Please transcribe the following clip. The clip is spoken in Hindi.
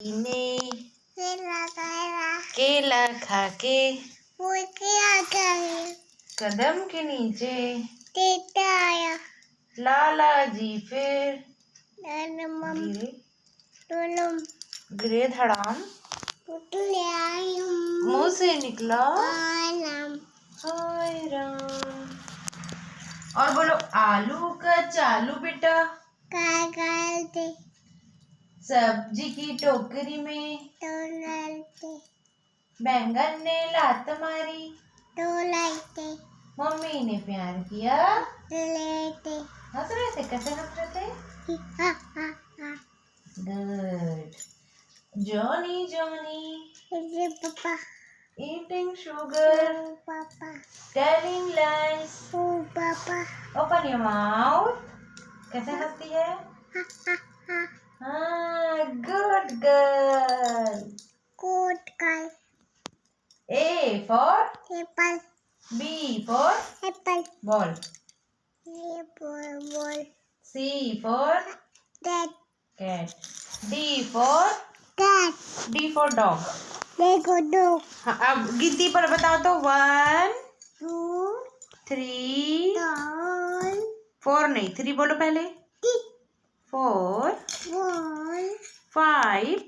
ने केला खा के कदम के नीचे आया लाला जी फिर गिरे धड़ाम मुंह से निकला हाय राम। और बोलो आलू का चालू बेटा सब्जी की टोकरी में बैंगन ने लात मारी मम्मी ने प्यार किया। हंस रहे थे, कैसे हंस रहे थे? गुड। जॉनी पापा eating sugar, telling lies, पापा open your mouth। कैसे हंसती है? हाँ, good girl। कोट का A for Apple B for Apple ball, ball C for that cat, D for dog। देखो दो हाँ, अब गिनती पर बताओ तो 1 2 3 4 4 नहीं 3 बोलो पहले 4 1 5